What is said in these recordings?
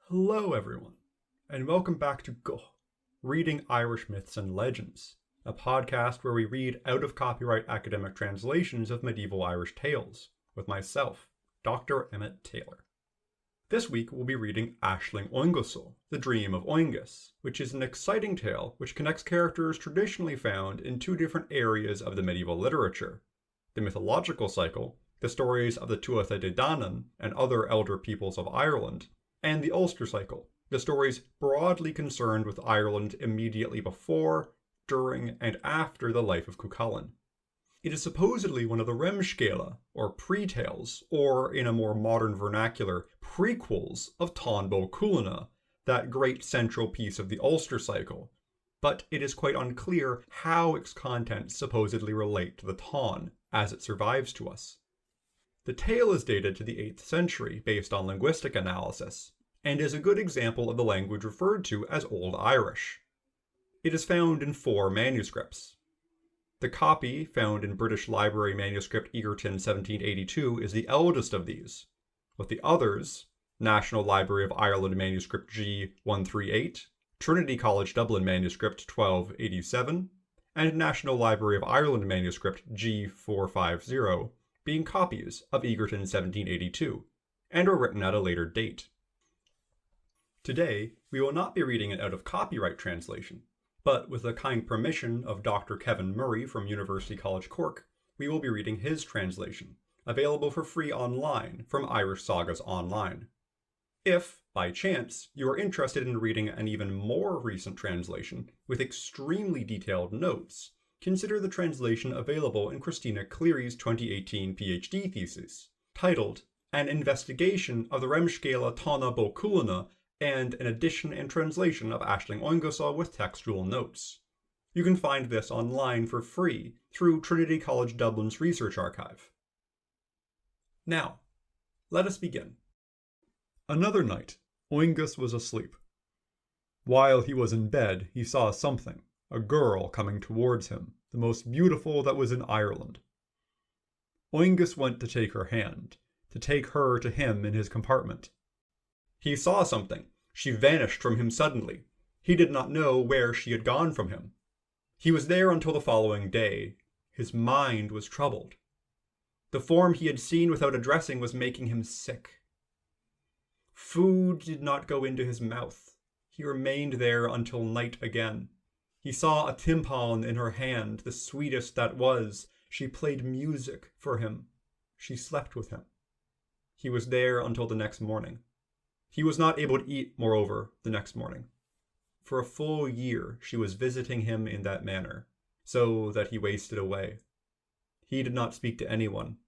Hello everyone, and welcome back to Guth, Reading Irish Myths and Legends, a podcast where we read out-of-copyright academic translations of medieval Irish tales, with myself, Dr. Emmett Taylor. This week we'll be reading Aisling Óenguso, The Dream of Óengus, which is an exciting tale which connects characters traditionally found in two different areas of the medieval literature: the mythological cycle, the stories of the Tuatha De Danann and other elder peoples of Ireland, and the Ulster cycle, the stories broadly concerned with Ireland immediately before, during, and after the life of Cuchulainn. It is supposedly one of the Remscéla, or pre-tales, or in a more modern vernacular, prequels of Táin Bó Cúailnge, that great central piece of the Ulster cycle, but it is quite unclear how its contents supposedly relate to the Táin, as it survives to us. The tale is dated to the 8th century based on linguistic analysis, and is a good example of the language referred to as Old Irish. It is found in 4 manuscripts. The copy found in British Library manuscript Egerton 1782 is the eldest of these, with the others, National Library of Ireland manuscript G 138, Trinity College Dublin manuscript 1287, and National Library of Ireland manuscript G 450, being copies of Egerton 1782, and are written at a later date. Today, we will not be reading an out-of-copyright translation, but with the kind permission of Dr. Kevin Murray from University College Cork, we will be reading his translation, available for free online from Irish Sagas Online. If, by chance, you are interested in reading an even more recent translation with extremely detailed notes, consider the translation available in Christina Cleary's 2018 PhD thesis, titled An Investigation of the Remscéla Tána Bó Cúailnge and an edition and translation of Aisling Óenguso with Textual Notes. You can find this online for free through Trinity College Dublin's research archive. Now, let us begin. Another night, Óengus was asleep. While he was in bed, he saw something, a girl coming towards him, the most beautiful that was in Ireland. Óengus went to take her hand, to take her to him in his compartment. He saw something. She vanished from him suddenly. He did not know where she had gone from him. He was there until the following day. His mind was troubled. The form he had seen without addressing was making him sick. Food did not go into his mouth. He remained there until night again. He saw a tympan in her hand, the sweetest that was. She played music for him. She slept with him. He was there until the next morning. He was not able to eat, moreover, the next morning. For a full year she was visiting him in that manner, so that he wasted away. He did not speak to anyone.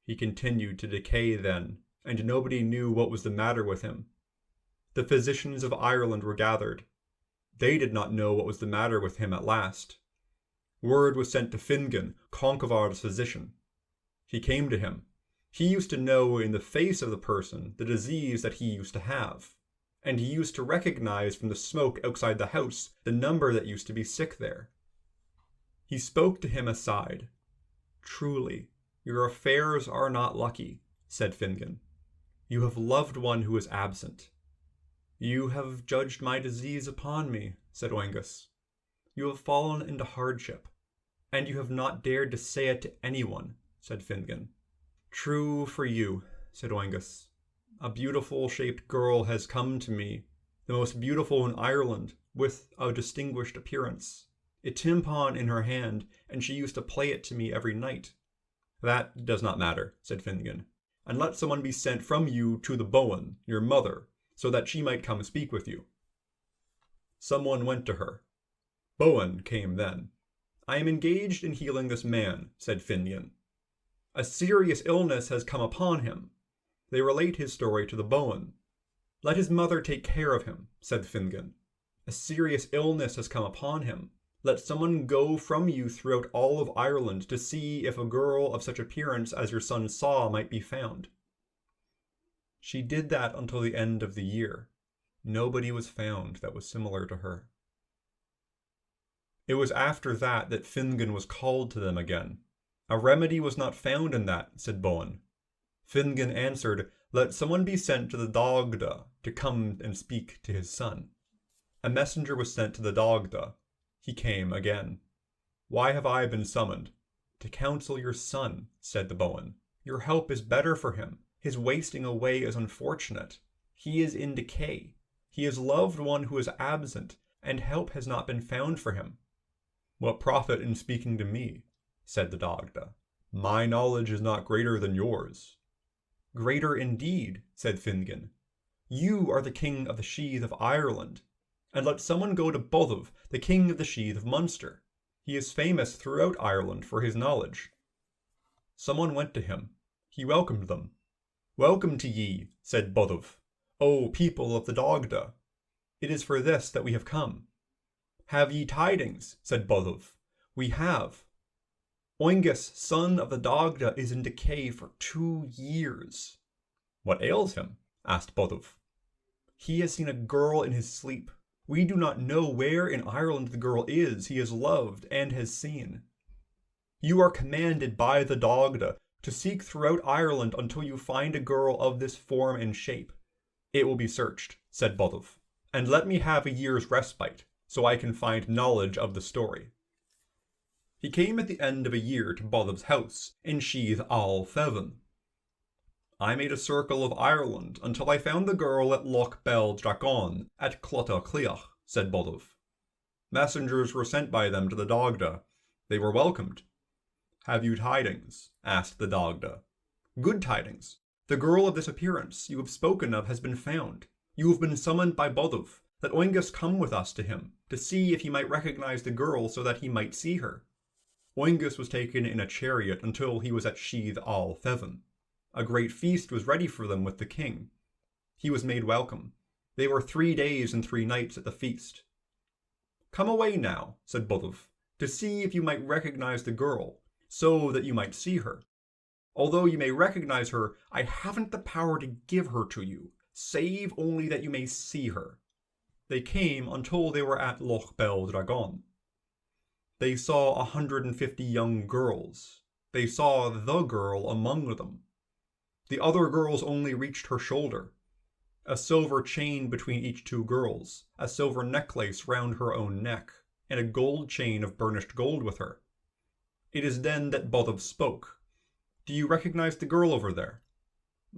He continued to decay then, and nobody knew what was the matter with him. The physicians of Ireland were gathered. They did not know what was the matter with him at last. Word was sent to Finnegan, Conchobar's physician. He came to him. He used to know in the face of the person the disease that he used to have, and he used to recognize from the smoke outside the house the number that used to be sick there. He spoke to him aside. "Truly, your affairs are not lucky," said Finnegan. "You have loved one who is absent." "You have judged my disease upon me," said Óengus. "You have fallen into hardship, and you have not dared to say it to anyone," said Finnegan. "True for you," said Óengus. "A beautiful shaped girl has come to me, the most beautiful in Ireland, with a distinguished appearance, a tympan in her hand, and she used to play it to me every night." "That does not matter," said Finnegan, "and let someone be sent from you to the Bowen, your mother, so that she might come speak with you." Someone went to her. Bowen came then. "I am engaged in healing this man," said Finnegan. "A serious illness has come upon him." They relate his story to the Bowen. "Let his mother take care of him," said Finnegan. "A serious illness has come upon him. Let someone go from you throughout all of Ireland to see if a girl of such appearance as your son saw might be found." She did that until the end of the year. Nobody was found that was similar to her. It was after that that Finnegan was called to them again. "A remedy was not found in that," said Bowen. Finnegan answered, Let someone be sent to the Dagda to come and speak to his son. A messenger was sent to the Dagda. He came again. Why have I been summoned? To counsel your son, said the Bowen. Your help is better for him. His wasting away is unfortunate. He is in decay. He has loved one who is absent, and help has not been found for him. What profit in speaking to me? Said the Dagda. My knowledge is not greater than yours. Greater indeed, said Finnegan. You are the king of the Sheath of Ireland, and let someone go to Bothov, the king of the Sheath of Munster. He is famous throughout Ireland for his knowledge. Someone went to him. He welcomed them. Welcome to ye, said Bothov, O people of the Dagda. It is for this that we have come. Have ye tidings, said Bothov. We have. Óengus, son of the Dagda, is in decay for 2 years. What ails him? Asked Bothov. He has seen a girl in his sleep. We do not know where in Ireland the girl is he has loved and has seen. You are commanded by the Dagda to seek throughout Ireland until you find a girl of this form and shape. It will be searched, said Bothov, and let me have a year's respite, so I can find knowledge of the story. He came at the end of a year to Bothov's house in Sheath All Fevan. I made a circle of Ireland until I found the girl at Loch Bell Dragon at Clotta Cliach, said Bothov. Messengers were sent by them to the Dagda. They were welcomed. Have you tidings? Asked the Dagda. Good tidings. The girl of this appearance you have spoken of has been found. You have been summoned by Bothov. Let Óengus come with us to him, to see if he might recognize the girl so that he might see her. Óengus was taken in a chariot until he was at Sheath All Fevan. A great feast was ready for them with the king. He was made welcome. They were 3 days and 3 nights at the feast. Come away now, said Bothov, to see if you might recognize the girl, so that you might see her. Although you may recognize her, I haven't the power to give her to you, save only that you may see her. They came until they were at Loch Bell Dragon. They saw 150 young girls. They saw the girl among them. The other girls only reached her shoulder. A silver chain between each 2 girls, a silver necklace round her own neck, and a gold chain of burnished gold with her. It is then that Bothov spoke. Do you recognize the girl over there?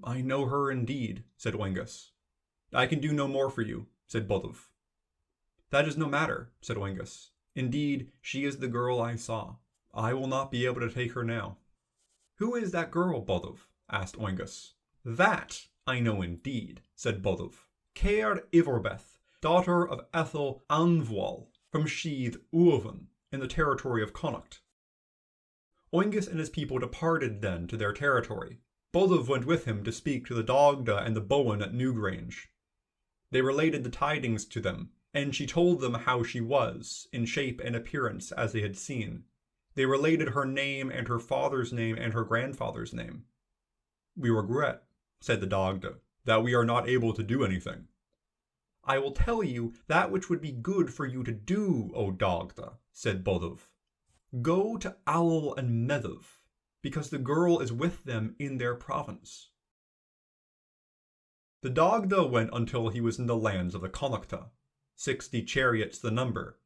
I know her indeed, said Óengus. I can do no more for you, said Bothov. That is no matter, said Óengus. Indeed, she is the girl I saw. I will not be able to take her now. Who is that girl, Bothov? Asked Óengus. That I know indeed, said Bothov. Caer Ivorbeth, daughter of Ethel Anvwall, from Sheath Uovan, in the territory of Connacht. Óengus and his people departed then to their territory. Bothov went with him to speak to the Dagda and the Bowen at Newgrange. They related the tidings to them, and she told them how she was, in shape and appearance as they had seen. They related her name and her father's name and her grandfather's name. We regret, said the Dagda, that we are not able to do anything. I will tell you that which would be good for you to do, O Dagda, said Bothov. Go to Allel and Medov, because the girl is with them in their province. The Dagda went until he was in the lands of the Connachta, 60 chariots the number.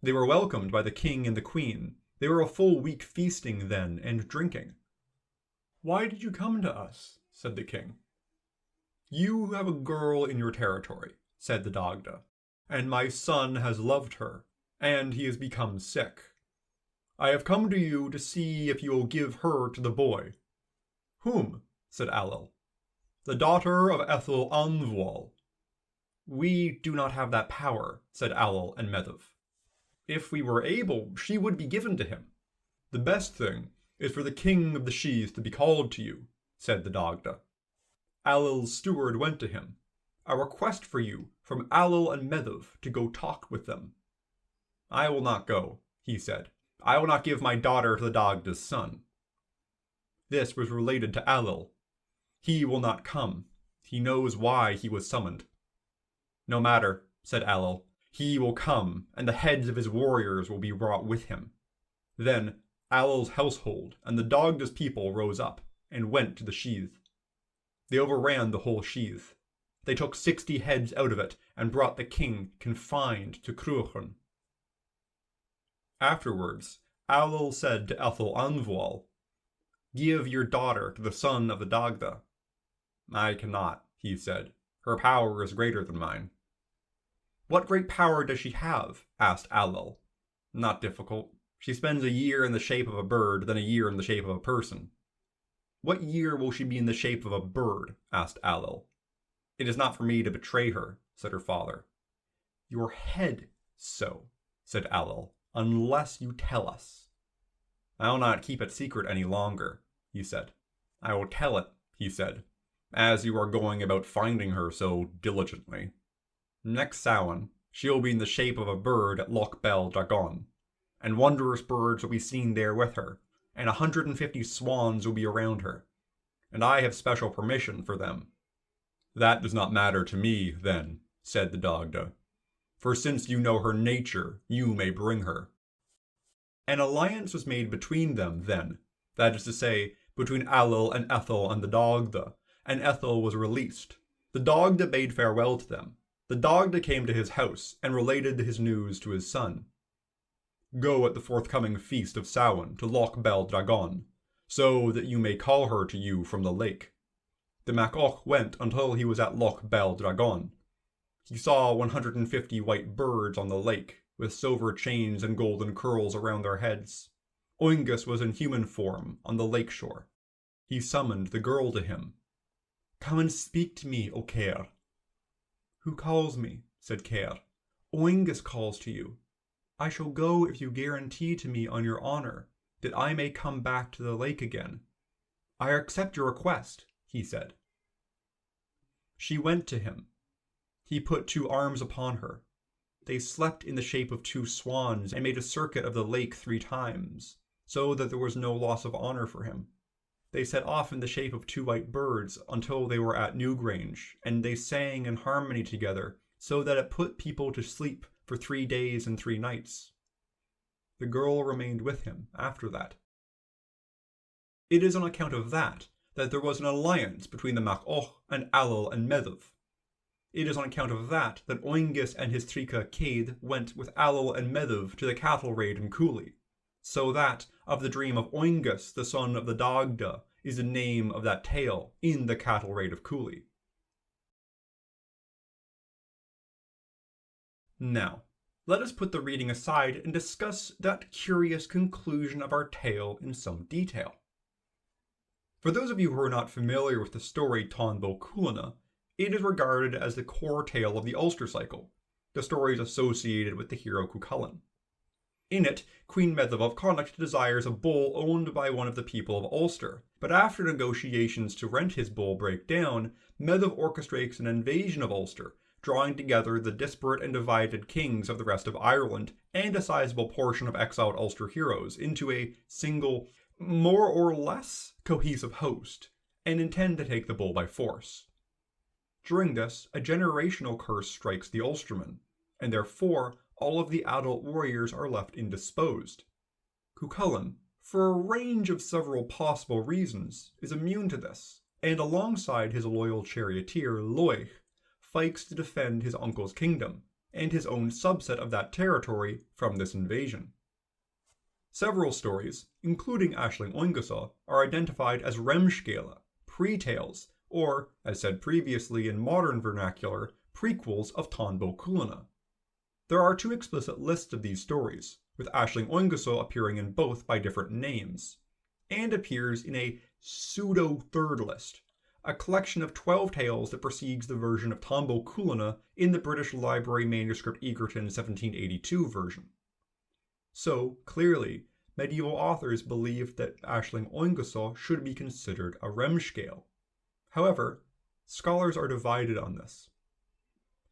They were welcomed by the king and the queen. They were a full week feasting then and drinking. Why did you come to us? Said the king. You have a girl in your territory, said the Dagda, and my son has loved her, and he has become sick. I have come to you to see if you will give her to the boy. Whom? Said Allel. The daughter of Ethel Anvwall. We do not have that power, said Allel and Medov. If we were able, she would be given to him. The best thing is for the king of the Sheath to be called to you, said the Dagda. Allel's steward went to him. A request for you from Allel and Medov to go talk with them. I will not go, he said. I will not give my daughter to the Dagda's son. This was related to Allel. He will not come. He knows why he was summoned. No matter, said Allel. He will come, and the heads of his warriors will be brought with him. Then Allel's household and the Dagda's people rose up and went to the Sheath. They overran the whole sheath. They took 60 heads out of it and brought the king confined to Cruachan. Afterwards, Ailill said to Ethel Anvual, "Give your daughter to the son of the Dagda." "I cannot," he said. "Her power is greater than mine." "What great power does she have?" asked Ailill. "Not difficult. She spends a year in the shape of a bird, then a year in the shape of a person." "What year will she be in the shape of a bird?" asked Ailill. "It is not for me to betray her," said her father. "Your head so," said Ailill, "unless you tell us." "I will not keep it secret any longer," he said. "I will tell it," he said, "as you are going about finding her so diligently. Next Samhain, she will be in the shape of a bird at Loch Bel Dragon, and wondrous birds will be seen there with her, and 150 swans will be around her, and I have special permission for them." "That does not matter to me, then," said the Dagda, "for since you know her nature, you may bring her." An alliance was made between them then, that is to say, between Ailill and Ethel and the Dagda, and Ethel was released. The Dagda bade farewell to them. The Dagda came to his house and related his news to his son. "Go at the forthcoming feast of Samhain to Loch Bel Dragon, so that you may call her to you from the lake." The Mac Och went until he was at Loch Bel Dragon. He saw 150 white birds on the lake, with silver chains and golden curls around their heads. Óengus was in human form on the lake shore. He summoned the girl to him. "Come and speak to me, O Caer." "Who calls me?" said Caer. "Óengus calls to you. I shall go if you guarantee to me on your honor that I may come back to the lake again." "I accept your request," he said. She went to him. He put 2 arms upon her. They slept in the shape of 2 swans and made a circuit of the lake 3 times, so that there was no loss of honor for him. They set off in the shape of 2 white birds until they were at Newgrange, and they sang in harmony together, so that it put people to sleep for 3 days and 3 nights. The girl remained with him after that. It is on account of that there was an alliance between the Mac Och and Ailill and Medb. It is on account of that Óengus and his Tríocha Céad went with Ailill and Medb to the Cattle Raid in Cooley, so that of the Dream of Óengus, the son of the Dagda, is the name of that tale in the Cattle Raid of Cooley. Now, let us put the reading aside and discuss that curious conclusion of our tale in some detail. For those of you who are not familiar with the story Táin Bó Cúailnge, it is regarded as the core tale of the Ulster cycle, the stories associated with the hero Cuchulainn. In it, Queen Medb of Connacht desires a bull owned by one of the people of Ulster, but after negotiations to rent his bull break down, Medb orchestrates an invasion of Ulster, drawing together the disparate and divided kings of the rest of Ireland and a sizable portion of exiled Ulster heroes into a single, more or less cohesive host, and intend to take the bull by force. During this, a generational curse strikes the Ulstermen, and therefore all of the adult warriors are left indisposed. Cuchulainn, for a range of several possible reasons, is immune to this, and alongside his loyal charioteer Loich, fights to defend his uncle's kingdom, and his own subset of that territory from this invasion. Several stories, including Aisling Óenguso, are identified as Remscéla, pre-tales, or, as said previously in modern vernacular, prequels of Táin Bó Cúailnge. There are 2 explicit lists of these stories, with Aisling Óenguso appearing in both by different names, and appears in a pseudo-third list, a collection of 12 tales that precedes the version of Táin Bó Cúailnge in the British Library manuscript Egerton 1782 version. So, clearly, medieval authors believed that Aisling Óenguso should be considered a Remscéla. However, scholars are divided on this.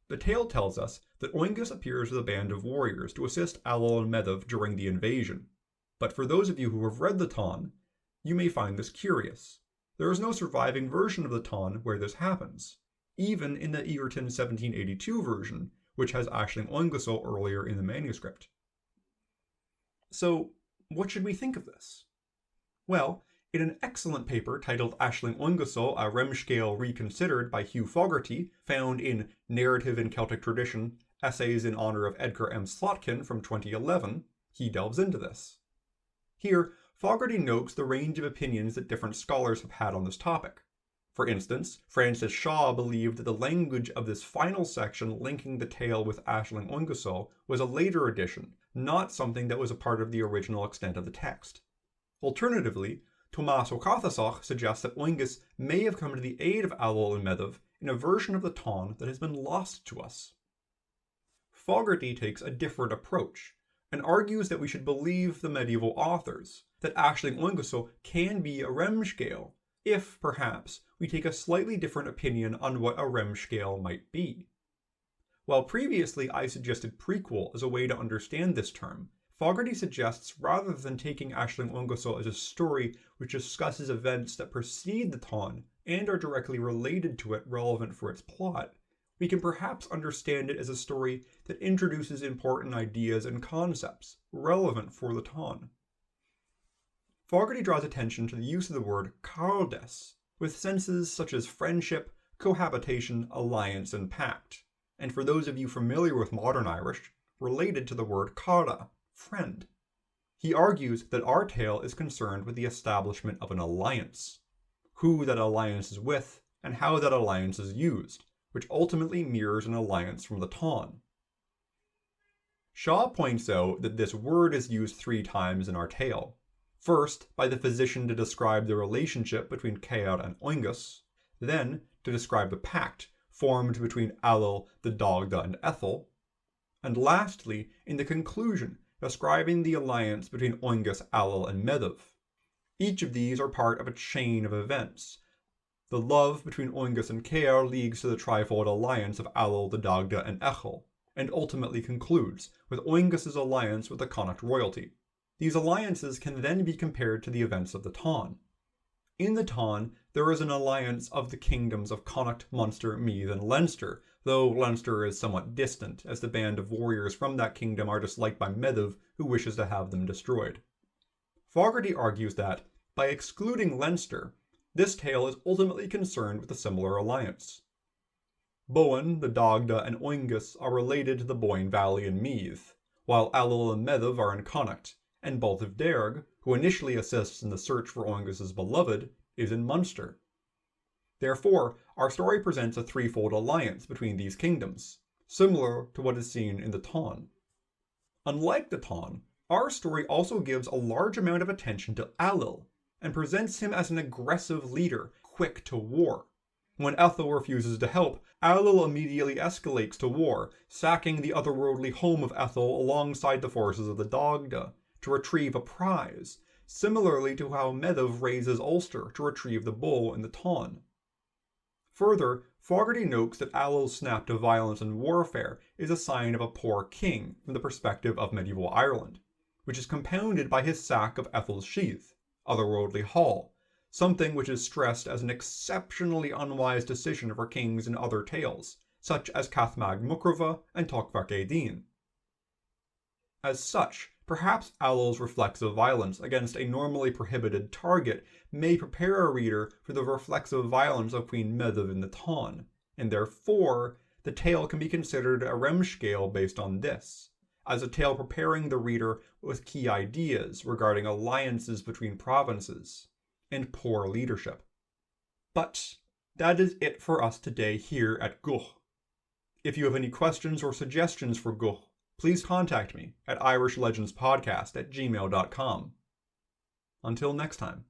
The tale tells us that Óengus appears with a band of warriors to assist Ailill and Medb during the invasion, but for those of you who have read the Táin, you may find this curious. There is no surviving version of the Táin where this happens, even in the Egerton 1782 version, which has Aisling Óenguso earlier in the manuscript. So, what should we think of this? Well, In an excellent paper titled Aisling Óenguso, a Remscéla Reconsidered by Hugh Fogarty, found in Narrative in Celtic Tradition, Essays in Honour of Edgar M. Slotkin from 2011, he delves into this. Here, Fogarty notes the range of opinions that different scholars have had on this topic. For instance, Francis Shaw believed that the language of this final section linking the tale with Aisling Óenguso was a later addition, not something that was a part of the original extent of the text. Alternatively, Tomás Ó Cathasoch suggests that Óengus may have come to the aid of Ailill and Medb in a version of the Táin that has been lost to us. Fogarty takes a different approach, and argues that we should believe the medieval authors, that Aisling Óenguso can be a Remscéla, if, perhaps, we take a slightly different opinion on what a Remscéla might be. While previously I suggested prequel as a way to understand this term, Fogarty suggests rather than taking Aisling Óenguso as a story which discusses events that precede the Táin and are directly related to it relevant for its plot, we can perhaps understand it as a story that introduces important ideas and concepts relevant for the Táin. Fogarty draws attention to the use of the word cardes, with senses such as friendship, cohabitation, alliance, and pact, and for those of you familiar with modern Irish, related to the word cara, friend. He argues that our tale is concerned with the establishment of an alliance, who that alliance is with, and how that alliance is used, which ultimately mirrors an alliance from the Táin. Shaw points out that this word is used 3 times in our tale. First, by the physician to describe the relationship between Caer and Óengus, then to describe the pact formed between Ailill, the Dagda, and Ethel, and lastly, in the conclusion, describing the alliance between Óengus, Ailill, and Medb. Each of these are part of a chain of events. The love between Óengus and Caer leads to the trifold alliance of Ailill, the Dagda, and Echel, and ultimately concludes with Óengus's alliance with the Connacht royalty. These alliances can then be compared to the events of the Táin. In the Táin, there is an alliance of the kingdoms of Connacht, Munster, Meath, and Leinster, though Leinster is somewhat distant, as the band of warriors from that kingdom are disliked by Medb, who wishes to have them destroyed. Fogarty argues that, by excluding Leinster, this tale is ultimately concerned with a similar alliance. Bohun, the Dagda, and Óengus are related to the Boyne Valley in Meath, while Ailill and Medb are in Connacht, and Balthiv Derg, who initially assists in the search for Óengus's beloved, is in Munster. Therefore, our story presents a threefold alliance between these kingdoms, similar to what is seen in the Táin. Unlike the Táin, our story also gives a large amount of attention to Ailill, and presents him as an aggressive leader, quick to war. When Ethel refuses to help, Ailill immediately escalates to war, sacking the otherworldly home of Ethel alongside the forces of the Dagda, to retrieve a prize, similarly to how Medb raises Ulster to retrieve the bull in the Táin. Further, Fogarty notes that Ailill's snap to violence and warfare is a sign of a poor king from the perspective of medieval Ireland, which is compounded by his sack of Ethel's sheath, otherworldly hall, something which is stressed as an exceptionally unwise decision for kings in other tales, such as Cathmag Mucrova and Tocvarc Édin. As such, perhaps Ailill's reflexive violence against a normally prohibited target may prepare a reader for the reflexive violence of Queen Medb in the Táin, and therefore the tale can be considered a Remscéla based on this, as a tale preparing the reader with key ideas regarding alliances between provinces and poor leadership. But that is it for us today here at Guth. If you have any questions or suggestions for Guth, please contact me at irishlegendspodcast@gmail.com. Until next time.